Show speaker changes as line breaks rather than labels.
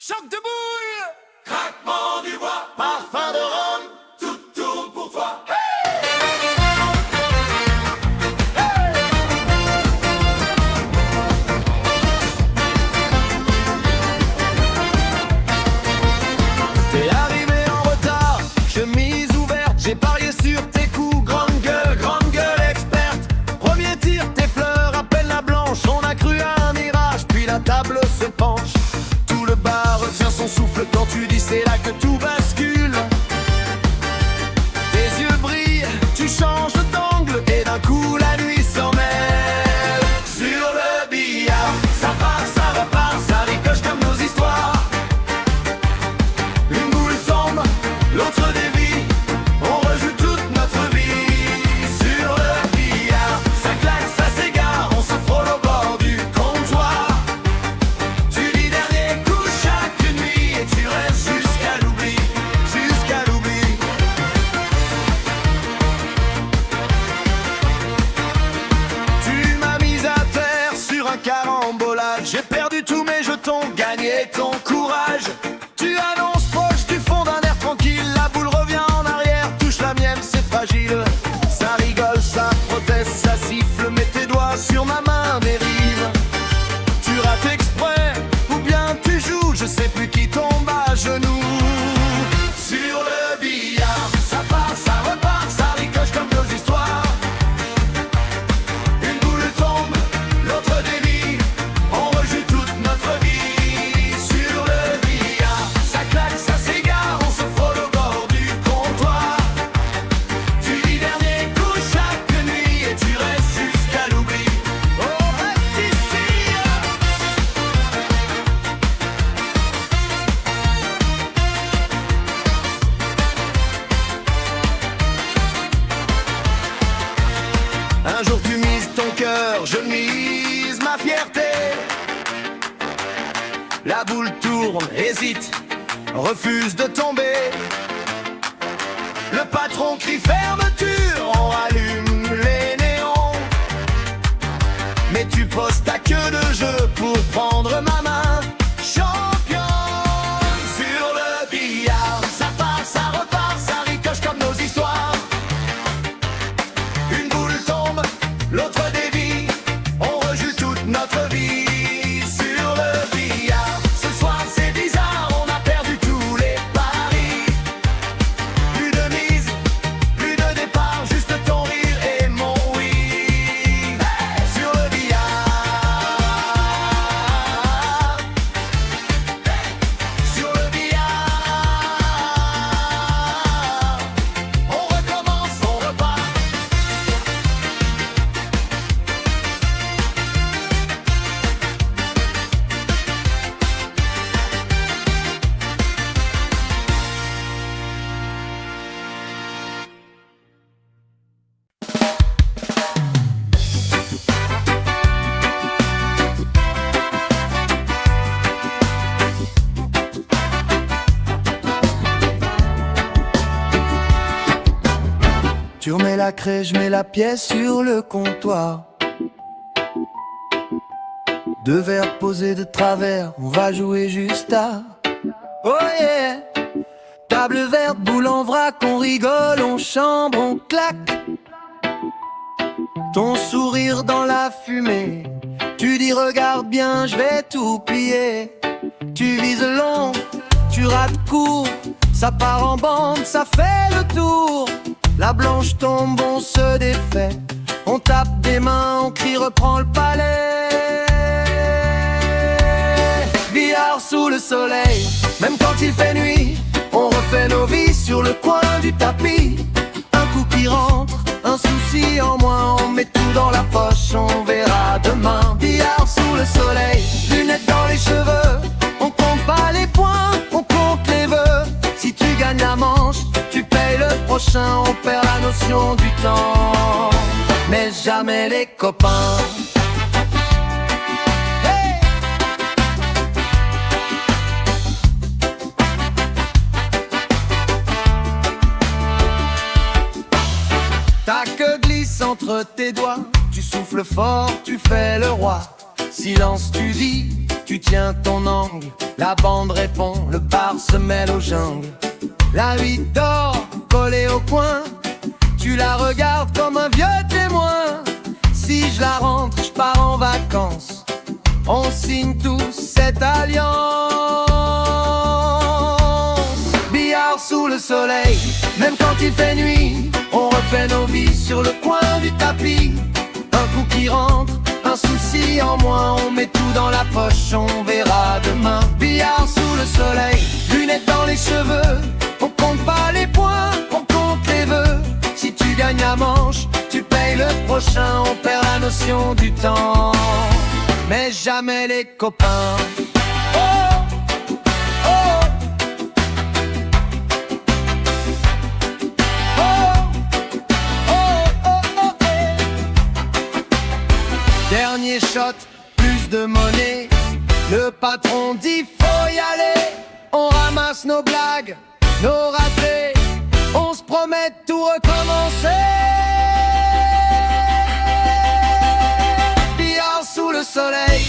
Choc de boule,
Craquement du bois,
parfum de rhum,
tout tourne pour toi.
T'es arrivé en retard, chemise ouverte, j'ai parié sur tes coups. Grande gueule experte. Premier tir, tes fleurs appellent la blanche. On a cru à un mirage, puis la table se penche. Tout le bar retient son souffle quand tu dis c'est là que tout bascule. Tes yeux brillent, tu changes d'angle et d'un coup la nuit s'en mêle. Sur le billard, ça part, ça repart, ça ricoche comme nos histoires. Une boule tombe, l'autre dévie, on rejoue toute notre vie. Sur le billard, ça claque, ça s'égare, on se frôle au bord du comptoir. Tu dis dernier coup chaque nuit et tu restes jusqu'à l'oubli, jusqu'à l'oubli. Tu m'as mise à terre sur un carambolage. J'ai perdu tous mes jetons, gagné ton courage. Tu annonces proche du fond d'un air tranquille. La boule revient en arrière, touche la mienne, c'est fragile. Ça rigole, ça proteste, ça siffle. Mets tes doigts sur ma main, dérive. Tu rates exprès, ou bien tu joues, je sais plus qui tombe à genoux. Sur le billard, ça part, ça repart, ça ricoche comme nos histoires. Une boule tombe, l'autre dévie, on rejoue toute notre vie. Sur le billard, ça claque, ça s'égare, on se frôle au bord du comptoir. Tu dis dernier coup chaque nuit et tu restes jusqu'à l'oubli. Oh, reste ici. Un jour tu mises ton cœur, je mise ma fierté. La boule tourne, hésite, refuse de tomber. Le patron crie fermeture, on rallume les néons. Mais tu poses ta queue de jeu pour prendre ma main. Champion sur le billard, ça part, ça repart, ça ricoche comme nos histoires. Une boule tombe, l'autre dévie, on rejoue toute notre vie. Sur le billard, ce soir c'est bizarre, on a perdu tous les paris. Plus de mise, plus de départ, juste ton rire et mon oui. Sur le billard, sur le billard, on recommence, on repart. Tu remets la craie, je mets la pièce sur le comptoir. Deux verres posés de travers, on va jouer juste à. Oh yeah! Table verte, boule en vrac, on rigole, on chambre, on claque. Ton sourire dans la fumée, tu dis regarde bien, je vais tout plier. Tu vises long, tu rates court, ça part en bande, ça fait le tour. La blanche tombe, on se défait, on tape des mains, on crie reprends le palais. Billard sous le soleil, même quand il fait nuit, on refait nos vies sur le coin du tapis. Un coup qui rentre, un souci en moins, on met tout dans la poche, on verra demain. Billard sous le soleil, lunettes dans les cheveux, on compte pas les points, on compte les vœux. Si tu gagnes la manche, tu payes le prochain, on perd la notion du temps, mais jamais les copains. Hey! Ta queue glisse entre tes doigts, tu souffles fort, tu fais le roi. Silence, tu dis, Tu tiens ton angle, la bande répond, le bar se mêle aux jungles. La 8 dort, collée au coin, tu la regardes comme un vieux témoin. Si je la rentre, je pars en vacances, on signe tous cette alliance. Billard sous le soleil, même quand il fait nuit, on refait nos vies sur le coin du tapis. Un coup qui rentre, un souci en moins, on met tout dans la poche, on verra demain. Billard sous le soleil, lunettes dans les cheveux, on compte pas les points, on compte les vœux. Si tu gagnes la manche, tu payes le prochain, on perd la notion du temps, mais jamais les copains. Oh, oh. Dernier shot, plus de monnaie, le patron dit faut y aller. On ramasse nos blagues, nos ratés, on se promet de tout recommencer. Billard sous le soleil,